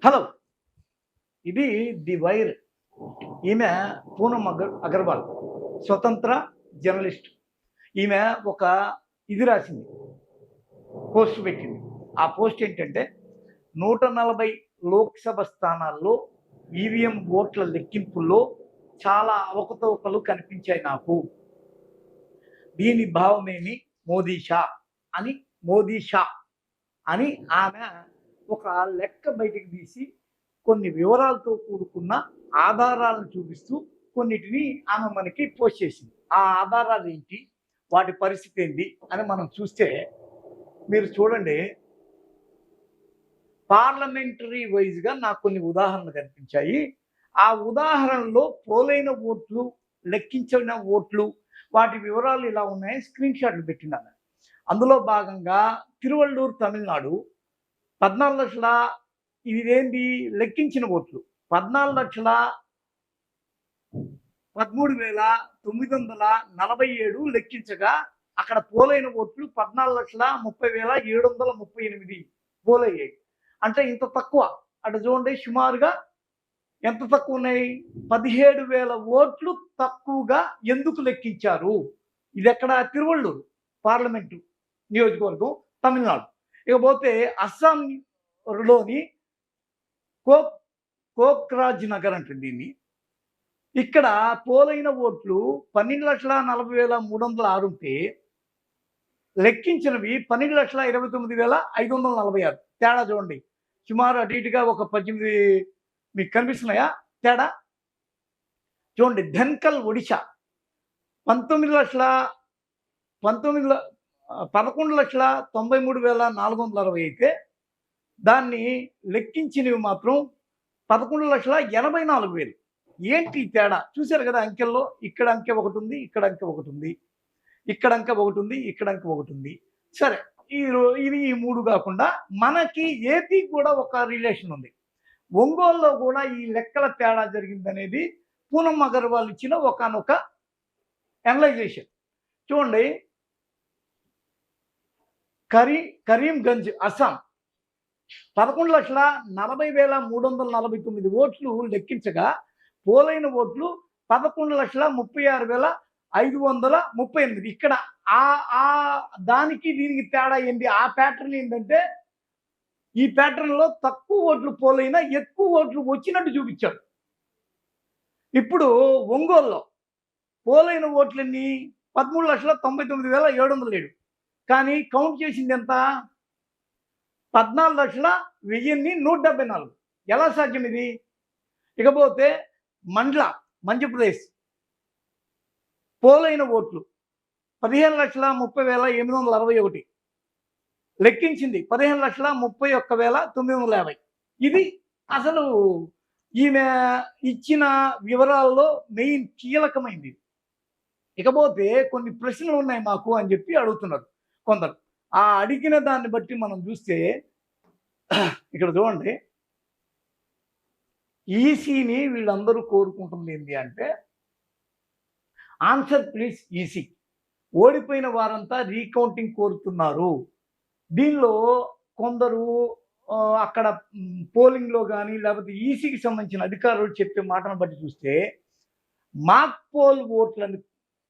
Hello! ఇది 'the wire'. ఈమె పూనమ్ అగర్వాల్. స్వతంత్ర జర్నలిస్ట్. ఈమె ఒక ఇది రాసింది. పోస్ట్ పెట్టింది. ఆ పోస్ట్ ఏంటంటే 140 లోక్‌సభ స్థానాల్లో ఈవీఎం ఓట్ల లెక్కింపుల్లో చాలా అవకతవకలు కనిపించాయి నాకు. దీని భావమేమి మోదీ షా అని మోదీ షా అని ఆమె ఒక లెక్క బయటికి తీసి కొన్ని వివరాలతో కూడుకున్న ఆధారాలను చూపిస్తూ కొన్నిటిని ఆమె మనకి పోస్ట్ చేసింది. ఆ ఆధారాలు ఏంటి? వాటి పరిస్థితి ఏంటి? అని మనం చూస్తే మీరు చూడండి. పార్లమెంటరీ వైజ్‌గా నాకు కొన్ని ఉదాహరణలు కనిపించాయి. ఆ ఉదాహరణలో పోలైన ఓట్లు, లెక్కించిన ఓట్లు, వాటి వివరాలు ఇలా ఉన్నాయి. స్క్రీన్ షాట్లు పెట్టిందామె. అందులో భాగంగా తిరువళ్ళూరు, తమిళనాడు 14,00,000 ఇదేంటి లెక్కించిన ఓట్లు 14,13,947 లెక్కించగా అక్కడ పోలైన ఓట్లు 14,30,738 పోలయ్యాయి. అంటే ఇంత తక్కువ. అటు చూడండి సుమారుగా ఎంత తక్కువ ఉన్నాయి? 17,000 ఓట్లు తక్కువగా ఎందుకు లెక్కించారు? ఇదెక్కడ? తిరువళ్ళూరు పార్లమెంటు నియోజకవర్గం, తమిళనాడు. ఇకపోతే అస్సాంలోని కోక్రాజ్ నగర్ అంటారు దీన్ని. ఇక్కడ పోలైన ఓట్లు 12,40,306 ఉంటే లెక్కించినవి 12,29,546. తేడా చూడండి. సుమారు అటు ఇటుగా ఒక 18 మీకు కనిపిస్తున్నాయా తేడా? చూడండి. ధన్కల్ ఒడిశా 11,93,460 అయితే దాన్ని లెక్కించినవి మాత్రం 11,84,000. ఏంటి తేడా? చూసారు కదా అంకెల్లో. ఇక్కడ అంకె ఒకటుంది, ఇక్కడ అంకె ఒకటుంది, ఇక్కడ అంకె ఒకటుంది, ఇక్కడ అంకె ఒకటుంది. సరే, ఇది ఈ 3 కాకుండా మనకి ఏపీ కూడా ఒక రిలేషన్ ఉంది. ఒంగోలులో కూడా ఈ లెక్కల తేడా జరిగిందనేది పూనమ్ అగర్వాల్ ఇచ్చిన ఒకానొక అనలైజేషన్. చూడండి. కరీంగంజ్ అస్సాం 11,40,349 ఓట్లు లెక్కించగా పోలైన ఓట్లు 11,36,538. ఇక్కడ దానికి దీనికి తేడా ఏంటి? ఆ ప్యాటర్న్ ఏంటంటే ఈ ప్యాటర్న్లో తక్కువ ఓట్లు పోలైనా ఎక్కువ ఓట్లు వచ్చినట్టు చూపించాడు. ఇప్పుడు ఒంగోలులో పోలైన ఓట్లన్నీ 13,99,707. కానీ కౌంట్ చేసింది ఎంత? 14,100,174. ఎలా సాధ్యం ఇది? ఇకపోతే మధ్యప్రదేశ్ పోలైన ఓట్లు 15,30,861. లెక్కించింది 15,31,950. ఇది అసలు ఈమె ఇచ్చిన వివరాల్లో మెయిన్ కీలకమైంది. ఇకపోతే కొన్ని ప్రశ్నలు ఉన్నాయి మాకు అని చెప్పి అడుగుతున్నారు కొందరు. ఆ అడిగిన దాన్ని బట్టి మనం చూస్తే ఇక్కడ చూడండి. ఈసీని వీళ్ళందరూ కోరుకుంటుంది ఏంటి అంటే ఆన్సర్ ప్లీజ్ ఈసీ. ఓడిపోయిన వారంతా రీకౌంటింగ్ కోరుతున్నారు. దీనిలో కొందరు అక్కడ పోలింగ్లో కానీ లేకపోతే ఈసీకి సంబంధించిన అధికారులు చెప్పే మాటను బట్టి చూస్తే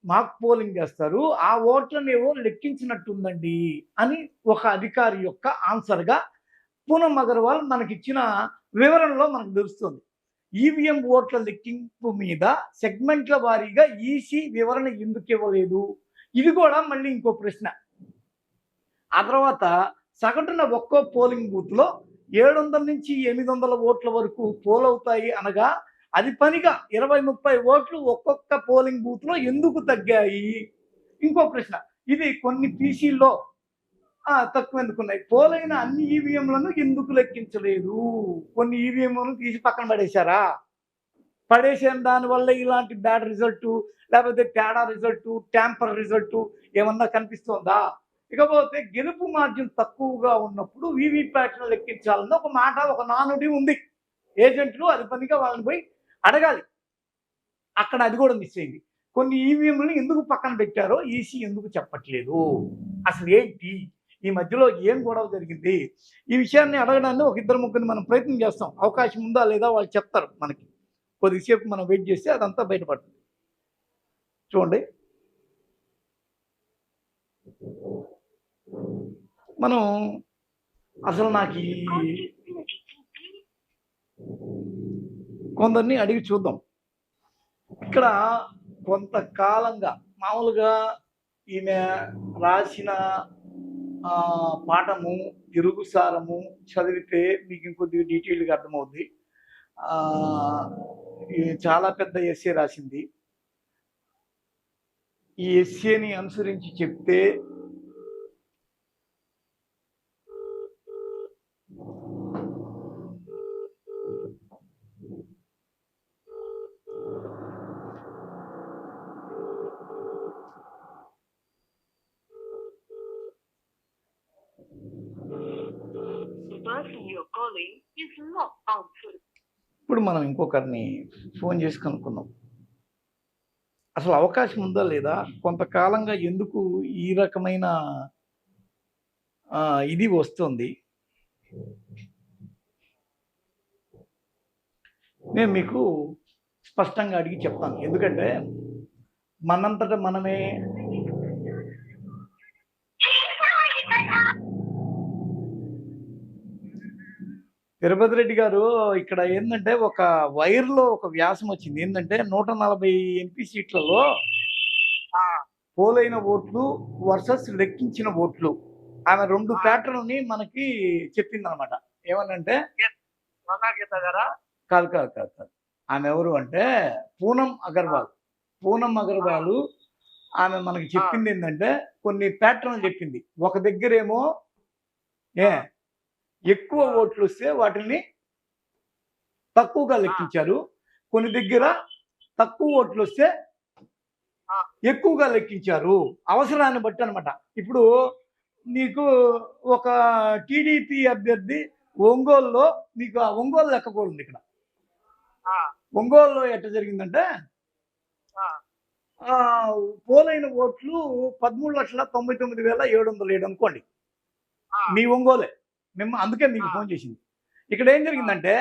మాక్ పోలింగ్ చేస్తారు. ఆ ఓట్లను ఏవో లెక్కించినట్టుందండి అని ఒక అధికారి యొక్క ఆన్సర్గా పూనమ్ అగర్వాల్ మనకిచ్చిన వివరణలో మనకు తెలుస్తుంది. ఈవీఎం ఓట్ల లెక్కింపు మీద సెగ్మెంట్ల వారీగా ఈసీ వివరణ ఎందుకు ఇవ్వలేదు? ఇది కూడా మళ్ళీ ఇంకో ప్రశ్న. ఆ తర్వాత సగటున ఒక్కో పోలింగ్ బూత్లో 700 నుంచి 800 ఓట్ల వరకు పోల్ అవుతాయి అనగా అది పనిగా 20-30 ఓట్లు ఒక్కొక్క పోలింగ్ బూత్లో ఎందుకు తగ్గాయి? ఇంకో ప్రశ్న. ఇది కొన్ని పీసీల్లో తక్కువ ఎందుకున్నాయి? పోలైన అన్ని ఈవీఎంలను ఎందుకు లెక్కించలేదు? కొన్ని ఈవీఎంలను తీసి పక్కన పడేశారా? పడేసిన దానివల్ల ఇలాంటి బ్యాడ్ రిజల్టు లేకపోతే తేడా రిజల్టు, ట్యాంపర్ రిజల్టు ఏమన్నా కనిపిస్తుందా? ఇకపోతే గెలుపు మార్జిన్ తక్కువగా ఉన్నప్పుడు వీవీప్యాట్ను లెక్కించాలన్న ఒక మాట, ఒక నానుడి ఉంది. ఏజెంట్లు అది పనిగా వాళ్ళని పోయి అడగాలి. అక్కడ అది కూడా మిస్ అయింది. కొన్ని ఈవీఎంలను ఎందుకు పక్కన పెట్టారో ఈసీ ఎందుకు చెప్పట్లేదు? అసలు ఏంటి? ఈ మధ్యలో ఏం గొడవ జరిగింది? ఈ విషయాన్ని అడగడాన్ని ఒక ఇద్దరు ముగ్గురిని మనం ప్రయత్నం చేస్తాం. అవకాశం ఉందా లేదా వాళ్ళు చెప్తారు మనకి. కొద్దిసేపు మనం వెయిట్ చేస్తే అదంతా బయటపడుతుంది. చూడండి. మనం అసలు నాకు కొందరిని అడిగి చూద్దాం. ఇక్కడ కొంతకాలంగా మామూలుగా ఈమె రాసిన పాఠము, తిరుగుసారము చదివితే మీకు ఇంకొద్దిగా డీటెయిల్‌గా అర్థమవుద్ది. చాలా పెద్ద ఎస్సే రాసింది. ఈ ఎస్సేని అనుసరించి చెప్తే ఇప్పుడు మనం ఇంకొకరిని ఫోన్ చేసి కనుక్కుందాం. అసలు అవకాశం ఉందా లేదా? కొంతకాలంగా ఎందుకు ఈ రకమైన ఇది వస్తుంది? నేను మీకు స్పష్టంగా అడిగి చెప్తాను. ఎందుకంటే మనంతట మనమే తిరుపతి రెడ్డి గారు ఇక్కడ ఏందంటే ఒక వైర్‌లో ఒక వ్యాసం వచ్చింది. ఏందంటే 140 ఎంపీ సీట్లలో పోలైన ఓట్లు వర్సెస్ లెక్కించిన ఓట్లు. ఆమె 2 ప్యాటర్న్‌ని మనకి చెప్పిందనమాట. ఏమనంటే కాదు. ఆమె ఎవరు అంటే పూనం అగర్వాల్. పూనం అగర్వాల్ ఆమె మనకి చెప్పింది ఏంటంటే కొన్ని ప్యాటర్న్‌లు చెప్పింది. ఒక దగ్గరేమో ఎక్కువ ఓట్లు వస్తే వాటిని తక్కువగా లెక్కించారు. కొన్ని దగ్గర తక్కువ ఓట్లు వస్తే ఎక్కువగా లెక్కించారు. అవసరాన్ని బట్టి అనమాట. ఇప్పుడు మీకు ఒక టీడీపీ అభ్యర్థి ఒంగోలులో మీకు ఆ ఒంగోలు లెక్క కూడా ఉంది ఇక్కడ. ఒంగోలులో ఎట్ట జరిగిందంటే పోలైన ఓట్లు 13,99,707 అనుకోండి. మీ ఒంగోలే. మేము అందుకే మీకు ఫోన్ చేసింది. ఇక్కడ ఏం జరిగిందంటే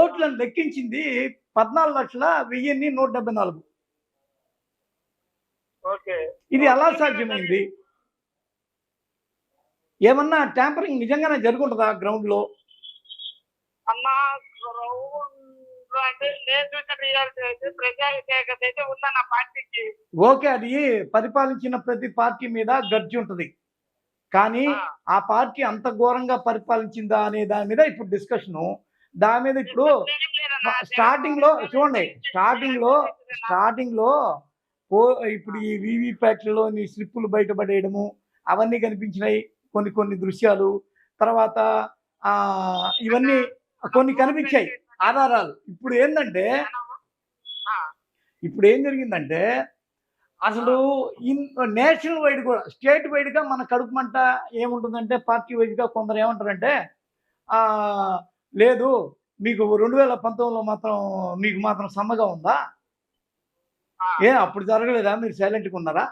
ఓట్లను లెక్కించింది 14,01,174. ఇది ఎలా సాధ్యమైంది? ఏమన్నా ట్యాంపరింగ్ నిజంగానే జరుగుంటుందా గ్రౌండ్ లో? ఓకే, అది పరిపాలించిన ప్రతి పార్టీ మీద గర్జి ఉంటది. కానీ ఆ పార్టీ అంత ఘోరంగా పరిపాలించిందా అనే దాని మీద ఇప్పుడు డిస్కషను. దాని మీద ఇప్పుడు స్టార్టింగ్ లో చూడండి, స్టార్టింగ్ లో ఇప్పుడు ఈ వీవీప్యాట్లలోని స్లిప్పులు బయటపడేయడము అవన్నీ కనిపించినాయి. కొన్ని దృశ్యాలు తర్వాత ఇవన్నీ కొన్ని కనిపించాయి ఆధారాలు. ఇప్పుడు ఏం జరిగిందంటే అసలు నేషనల్ వైడ్ కూడా స్టేట్ వైడ్ గా మన కడుపు మంట ఏముంటుందంటే పార్టీ వైజ్ గా కొందరు ఏమంటారంటే లేదు మీకు 2019లో మాత్రం మీకు మాత్రం సమ్మగా ఉందా, అప్పుడు జరగలేదా, మీరు సైలెంట్గా ఉన్నారా,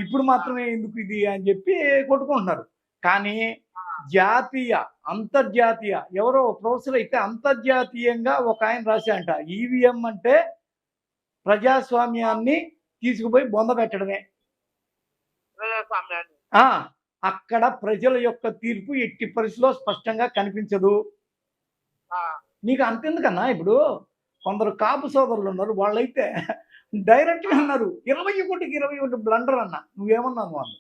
ఇప్పుడు మాత్రమే ఎందుకు ఇది అని చెప్పి కొట్టుకుంటున్నారు. కానీ జాతీయ అంతర్జాతీయ ఎవరో ప్రొఫెసర్ అయితే అంతర్జాతీయంగా ఒక ఆయన రాశారంట, ఈవీఎం అంటే ప్రజాస్వామ్యాన్ని తీసుకుపోయి బొంద పెట్టడమే. అక్కడ ప్రజల యొక్క తీర్పు ఎట్టి పరిస్థితిలో స్పష్టంగా కనిపించదు. నీకు అంతెందుకన్నా, ఇప్పుడు కొందరు కాపు సోదరులు ఉన్నారు, వాళ్ళైతే డైరెక్ట్ గా అన్నారు 21కి 21 బ్లండర్ అన్న. నువ్వేమన్నావు అన్న?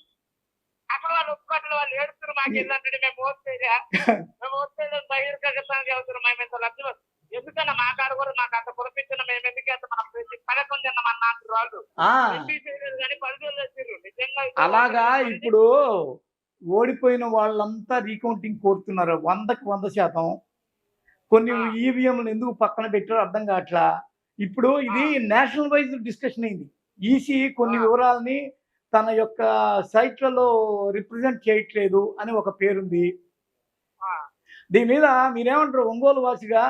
ఎందుకన్నా మా కాడ కూడా మాకు అంత కురిపించిన మేము ఎందుకు మనం పథకం తిన్నామన్నా అంటారు వాళ్ళు. అలాగా ఇప్పుడు ఓడిపోయిన వాళ్ళంతా రీకౌంటింగ్ కోరుతున్నారు 100కి 100%. కొన్ని ఈవీఎంలు ఎందుకు పక్కన పెట్టారో అర్థం కావట్లా. ఇప్పుడు ఇది నేషనల్ వైజ్ డిస్కషన్ అయింది. ఈసీ కొన్ని వివరాలని తన యొక్క సైట్లలో రిప్రజెంట్ చేయట్లేదు అని ఒక పేరుంది. దీని మీద మీరేమంటారు? ఒంగోలు వాసిగా,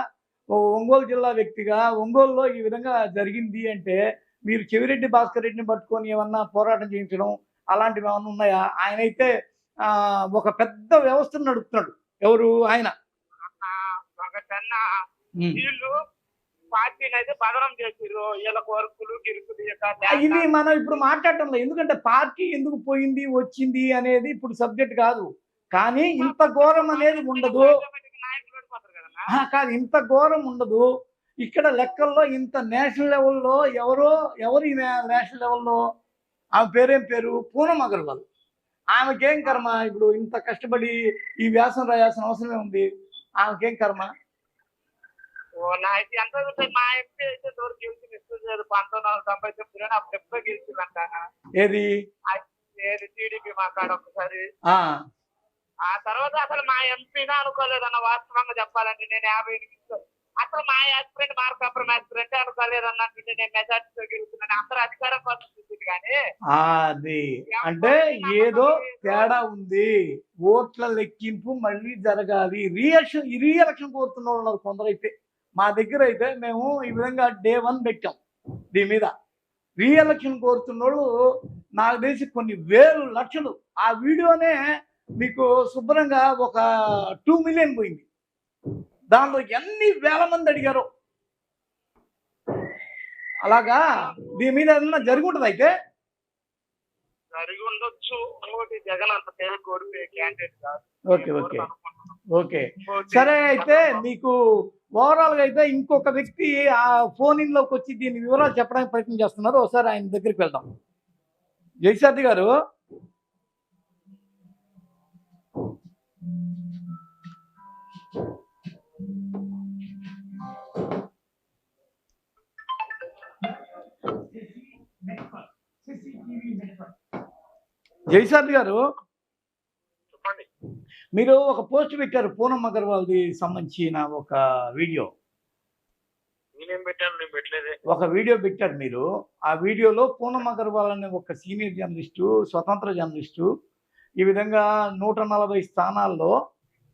ఒంగోలు జిల్లా వ్యక్తిగా ఒంగోలులో ఈ విధంగా జరిగింది అంటే మీరు చెవిరెడ్డి భాస్కర్ రెడ్డిని పట్టుకొని ఏమన్నా పోరాటం చేయించడం అలాంటివి ఏమన్నా ఉన్నాయా? ఆయనైతే ఒక పెద్ద వ్యవస్థను నడుపుతున్నాడు. ఎవరు ఆయన? ఒకటన్నా వీళ్ళు పార్టీని అయితే బదనం చేసిర్రు. వీళ్ళకి వర్కులు గిరుకులు ఇవి మనం ఇప్పుడు మాట్లాడటంలో, ఎందుకంటే పార్టీ ఎందుకు పోయింది వచ్చింది అనేది ఇప్పుడు సబ్జెక్ట్ కాదు. కానీ ఇంత ఘోరం అనేది ఉండదు. కాదు, ఇంత ఘోరం ఉండదు ఇక్కడ లెక్కల్లో. ఇంత నేషనల్ లెవెల్లో ఎవరు ఈ నేషనల్ లెవెల్లో ఆమె పేరేం పేరు? పూనమ్ అగర్వాల్. ఆమెకేం కర్మ? ఇప్పుడు ఇంత కష్టపడి ఈ వ్యాసం రాయాల్సిన అవసరమే ఉంది. ఆమెకేం కర్మ? మా ఎంపీ అయితే గెలిచింది 1999 అప్పుడు ఎప్పుడో గెలిచిందంట. ఏది టీడీపీ మాట్లాడ ఒకసారి. ఆ తర్వాత అసలు మా ఎంపీగా అనుకోలేదన్న, వాస్తవంగా చెప్పాలంటే. నేను 50 అసలు మా యాస్పిరెంట్ మార్కాపురం యాస్పిరెంట్ అనుకోలేదన్నట్టు నేను మెజార్టీతో గెలుస్తున్నాను. అందరూ అధికారం కోసం చూసింది కానీ అది అంటే ఏదో తేడా ఉంది. ఓట్ల లెక్కింపు మళ్ళీ జరగాలి. రీఎలక్షన్ కోరుతున్న వాళ్ళు ఉన్నారు కొందరైతే. మా దగ్గర అయితే మేము ఈ విధంగా Day 1 పెట్టాం దీని మీద. రీఎలక్షన్ కోరుతున్న వాళ్ళు నాకు తెలిసి కొన్ని వేలు లక్షలు. ఆ వీడియోనే మీకు శుభ్రంగా ఒక 2 మిలియన్ పోయింది. దానిలో ఎన్ని వేల మంది అడిగారో. అలాగా దీని మీద ఏమన్నా జరిగి ఉంటుంది అయితే. జరిగి ఉండొచ్చు. ఇంకోటి జగన్ అంత పేరు కోరిపోయే క్యాండిడేట్ కాదు. ఓకే ఓకే ఓకే సరే. అయితే మీకు ఓవరాల్ గా అయితే ఇంకొక వ్యక్తి ఆ ఫోన్ ఇన్ లోకి వచ్చి దీని వివరాలు చెప్పడానికి ప్రయత్నం చేస్తున్నారు. ఒకసారి ఆయన దగ్గరికి వెళ్దాం. జయశారథి గారు, జయశారథి గారు, చెప్పండి. మీరు ఒక పోస్ట్ పెట్టారు పూనమ్ అగర్వాల్ది సంబంధించిన ఒక వీడియో. నేనేం పెట్టాను? నేను పెట్టలేదే. ఒక వీడియో పెట్టారు మీరు. ఆ వీడియోలో పూనమ్ అగర్వాల్ అనే ఒక సీనియర్ జర్నలిస్టు, స్వతంత్ర జర్నలిస్టు, ఈ విధంగా 140 స్థానాల్లో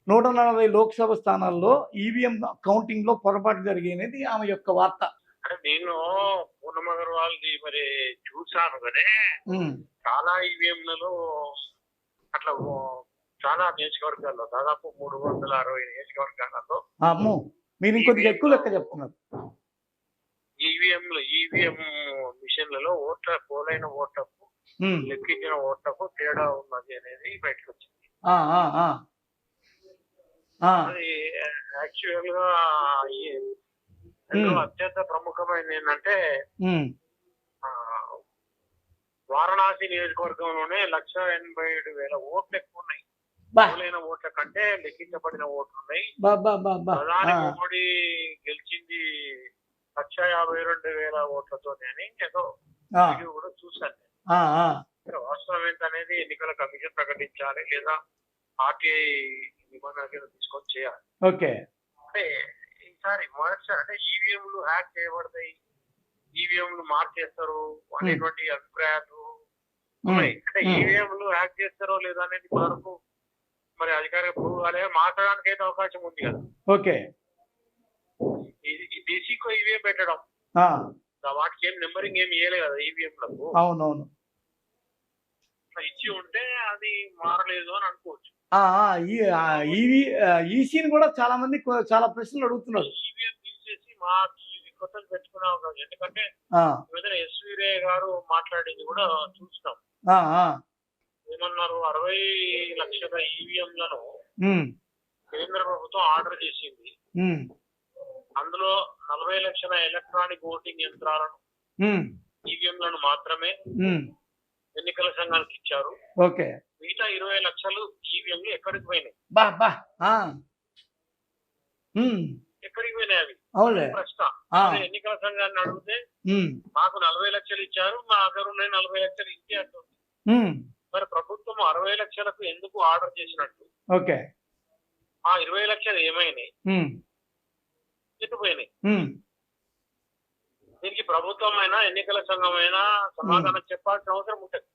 140 లోక్సభ స్థానాల్లో ఈవీఎం కౌంటింగ్ లో పొరపాటు జరిగినది ఆమె యొక్క వార్త. అంటే నేను పూనమ్ అగర్వాల్ది మరి చూసాను కానీ చాలా ఈవీఎంలలో అట్లా చాలా నియోజకవర్గాల్లో దాదాపు 360 నియోజకవర్గాలలో మీరు ఇంకొద్దిగా ఎక్కువ లెక్క చెప్తున్నారు. ఈవీఎం మిషన్లలో పోలైన ఓట్లకు లెక్కించిన ఓట్లకు తేడా ఉన్నది అనేది బయటకు వచ్చింది. అది యాక్చువల్ గా అత్యంత ప్రముఖమైనది ఏంటంటే వారణాసి నియోజకవర్గంలోనే 1,87,000 ఓట్లు ఎక్కువ ఉన్నాయి. పోలైన ఓట్ల కంటే లెక్కించబడిన ఓట్లు ఉన్నాయి. ప్రధాని మోడీ గెలిచింది 1,52,000 ఓట్లతోనే అని ఏదో వీడియో కూడా చూశాను. వాస్తవం ఏంటనేది ఎన్నికల కమిషన్ ప్రకటించాలి, లేదా ఆర్టీఐ నిబంధనలు తీసుకొని చేయాలి. ఓకే. అంటే ఈసారి మొదటిసారి అంటే ఈవీఎంలు హ్యాక్ చేయబడతాయి, ఈవీఎంలు మార్చేస్తారు అనేటువంటి అభిప్రాయాలు ఉన్నాయి. అంటే ఈవీఎంలు హ్యాక్ చేస్తారో లేదా అనేది వరకు మరి అధికారిక ప్రూవ్ కాలేదు. మాట్లాడడానికి అయితే అవకాశం ఉంది కదా. ఓకే. డీసీకో ఈవీఎం పెట్టడం, వాటికి ఏం నెంబరింగ్ ఏమి ఇయ్యలే కదా ఈవీఎంలకు. అవునవును. ఇచ్చి ఉంటే అది మారలేదు అని అనుకోవచ్చు. ఈసీని కూడా చాలా మంది చాలా ప్రశ్నలు అడుగుతున్నారు. ఈవీఎం తీసేసి మా కొత్తది పెట్టుకునే అవకాశం. ఎందుకంటే ఎస్వీ రే గారు మాట్లాడింది కూడా చూసినాం. ఏమన్నారు? 60 లక్షల ఈవీఎంలను కేంద్ర ప్రభుత్వం ఆర్డర్ చేసింది. అందులో 40 లక్షల ఎలక్ట్రానిక్ ఓటింగ్ యంత్రాలను, ఈవీఎంలను మాత్రమే ఎన్నికల సంఘానికి ఇచ్చారు. ఓకే. మిగతా 20 లక్షలు ఈవీఎంలు ఎక్కడికి పోయినాయి? ఎక్కడికి పోయినాయి అవి? ప్రశ్న. ఎన్నికల సంఘాన్ని అడిగితే మాకు 40 లక్షలు ఇచ్చారు, మా దగ్గర ఉన్నాయి 40 లక్షలు ఇచ్చి అంటుంది. మరి ప్రభుత్వం 60 లక్షలకు ఎందుకు ఆర్డర్ చేసినట్టు? ఓకే. ఆ 20 లక్షలు ఏమైనాయి? ఎత్తుపోయినాయి. దీనికి ప్రభుత్వం అయినా ఎన్నికల సంఘం అయినా సమాధానం చెప్పాల్సిన అవసరం ఉంటుంది.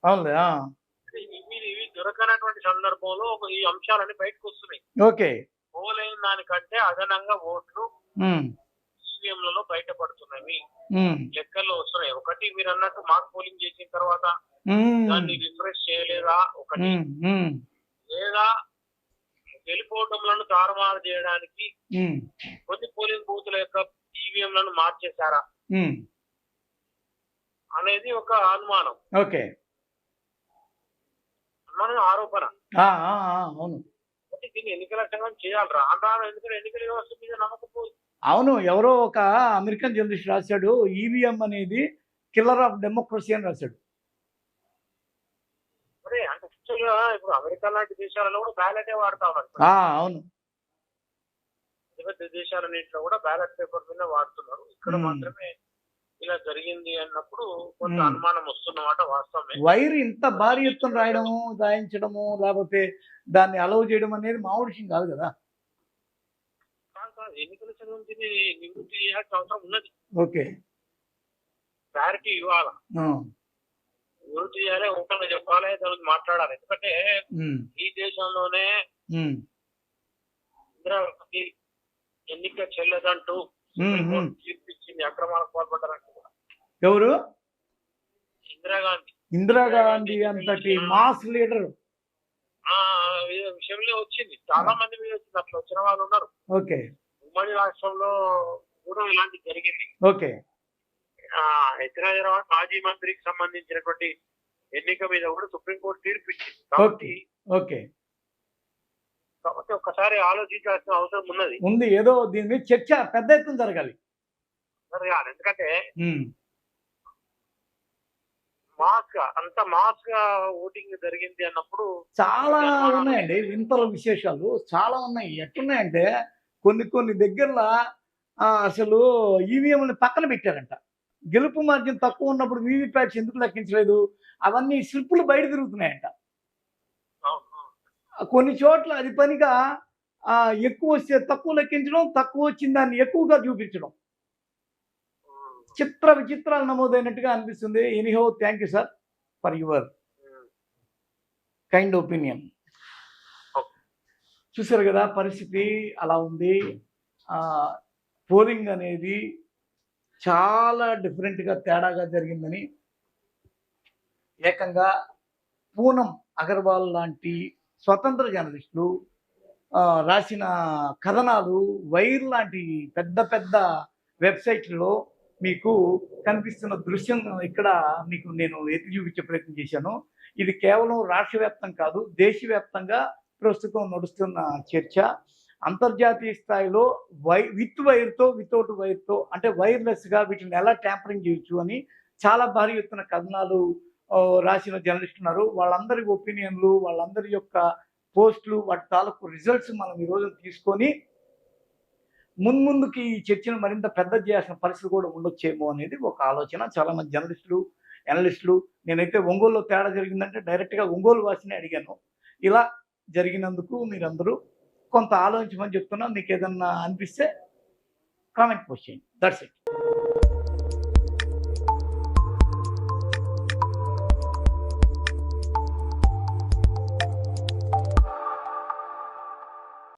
ఇవి దొరకనటువంటి సందర్భంలో ఈ అంశాలన్నీ బయటకు వస్తున్నాయి. ఓకే. పోలైన దానికంటే అదనంగా ఓట్లు ఈవీఎంలలో బయటపడుతున్నాయి, లెక్కల్లో వస్తున్నాయి. ఒకటి మీరు అన్నట్టు మాక్ పోలింగ్ చేసిన తర్వాత దాన్ని రిఫ్రెష్ చేయలేదా ఒకటి. లేదా గెలుపోవటంలను తారుమారు చేయడానికి ఉమ్, కొన్ని పోలింగ్ బూతుల యొక్క ఈవీఎంలను మార్చేశారా ఉమ్, అనేది ఒక అనుమానం, ఓకే. ఆరోపణ. అవును అంటే దీన్ని ఎన్నికల సంఘం చేయాలి. రాను రాను ఎందుకంటే ఎన్నికల వ్యవస్థ మీద నమ్మకం పోయి అవును. ఎవరో ఒక అమెరికన్ జర్నలిస్ట్ రాశాడు, ఈవీఎం అనేది కిల్లర్ ఆఫ్ డెమోక్రసీ అని రాశాడు. మరి అంటే actual గా ఇప్పుడు అమెరికా లాంటి దేశాలలో కూడా బ్యాలెటే వాడుతా ఉన్నారు. అవును. పెద్ద పెద్ద దేశాలన్నింటిలో కూడా బ్యాలెట్ పేపర్ మీద వాడుతున్నారు. ఇక్కడ మ్మ్. మాత్రమే ఇలా జరిగింది అన్నప్పుడు కొంత మ్మ్. అనుమానం వస్తున్నమాట వాస్తవమే. వైర్ ఇంత భారీ ఎత్తున రాయడము, రాయించడము, లేకపోతే దాన్ని అలౌ చేయడం అనేది మామూలు విషయం కాదు కదా. కాదు, ఎన్నికల సంఘం దీన్ని నివృత్తి చేయాల్సిన అవసరం ఉన్నది. ఓకే. క్లారిటీ ఇవ్వాలా, ఆ, నివృత్తి చేయాలి, ఓపెన్ గా చెప్పాలి, దాని గురించి మాట్లాడాలి. ఎందుకంటే ఉమ్, ఈ దేశంలోనే ఉమ్, ఇందిరాగాంధీ ఎన్నిక చెల్లదంటూ సుప్రీంకోర్టు తీర్పిచ్చింది, అక్రమాలకు పాల్పడ్డారంటూ కూడా. ఎవరు? ఇందిరాగాంధీ ఇందిరాగాంధీ అంతటి మాస్ లీడర్. ఆ విషయంలో వచ్చింది, చాలా మంది మీద వచ్చింది. అట్లా వచ్చిన వాళ్ళు ఉన్నారు. ఓకే. ఉమ్మడి రాష్ట్రంలో కూడా ఇలాంటి జరిగింది. ఓకే. హైదరాబాద్ మాజీ మంత్రికి సంబంధించినటువంటి ఎన్నిక మీద కూడా సుప్రీంకోర్టు తీర్పు ఇచ్చింది. కాబట్టి ఓకే. కాబట్టి ఒక్కసారి ఆలోచించాల్సిన అవసరం ఉన్నది. ఉంది, ఏదో దీని మీద చర్చ పెద్ద ఎత్తున జరగాలి. ఎందుకంటే ఉమ్, అంత మాస్ గా ఓటింగ్ జరిగింది అన్నప్పుడు చాలా ఉన్నాయండి వింతల విశేషాలు, చాలా ఉన్నాయి. ఎట్టున్నాయంటే కొన్ని దగ్గరలో అసలు ఈవీఎంని పక్కన పెట్టారంట. గెలుపు మార్జిన్ తక్కువ ఉన్నప్పుడు వీవీప్యాట్స్ ఎందుకు లెక్కించలేదు, అవన్నీ స్లిప్పులు బయట తిరుగుతున్నాయంట. కొన్ని చోట్ల అది పనిగా ఎక్కువ వస్తే తక్కువ లెక్కించడం, తక్కువ వచ్చిన దాన్ని ఎక్కువగా చూపించడం, చిత్ర విచిత్రాలు నమోదైనట్టుగా అనిపిస్తుంది. Anyhow, thank you sir for your kind opinion. చూసారు కదా, పరిస్థితి అలా ఉంది. పోలింగ్ అనేది చాలా డిఫరెంట్గా తేడాగా జరిగిందని ఏకంగా పూనం అగర్వాల్ లాంటి స్వతంత్ర జర్నలిస్టులు రాసిన కథనాలు వైర్ లాంటి పెద్ద పెద్ద వెబ్సైట్లలో మీకు కనిపిస్తున్న దృశ్యం ఇక్కడ మీకు నేను ఎత్తి చూపించే ప్రయత్నం చేశాను. ఇది కేవలం రాష్ట్ర వ్యాప్తం కాదు, దేశవ్యాప్తంగా ప్రస్తుతం నడుస్తున్న చర్చ. అంతర్జాతీయ స్థాయిలో విత్ వైర్తో, వితౌట్ వైర్తో, అంటే వైర్లెస్గా వీటిని ఎలా ట్యాంపరింగ్ చేయొచ్చు అని చాలా భారీ ఎత్తున కథనాలు రాసిన జర్నలిస్టులు ఉన్నారు. వాళ్ళందరి ఒపీనియన్లు, వాళ్ళందరి యొక్క పోస్టులు, వాటి తాలూకు రిజల్ట్స్ మనం ఈరోజు తీసుకొని ముందుకి ఈ చర్చను మరింత పెద్ద చేయాల్సిన పరిస్థితి కూడా ఉండొచ్చేమో అనేది ఒక ఆలోచన. చాలామంది జర్నలిస్టులు, అనలిస్టులు, నేనైతే ఒంగోలులో తేడా జరిగిందంటే డైరెక్ట్గా ఒంగోలు వాసిని అడిగాను. ఇలా జరిగినందుకు మీరందరూ కొంత ఆలోచించమని చెప్తున్నా. మీకు ఏదన్నా అనిపిస్తే కామెంట్ పోస్ట్ చేయండి. That's it.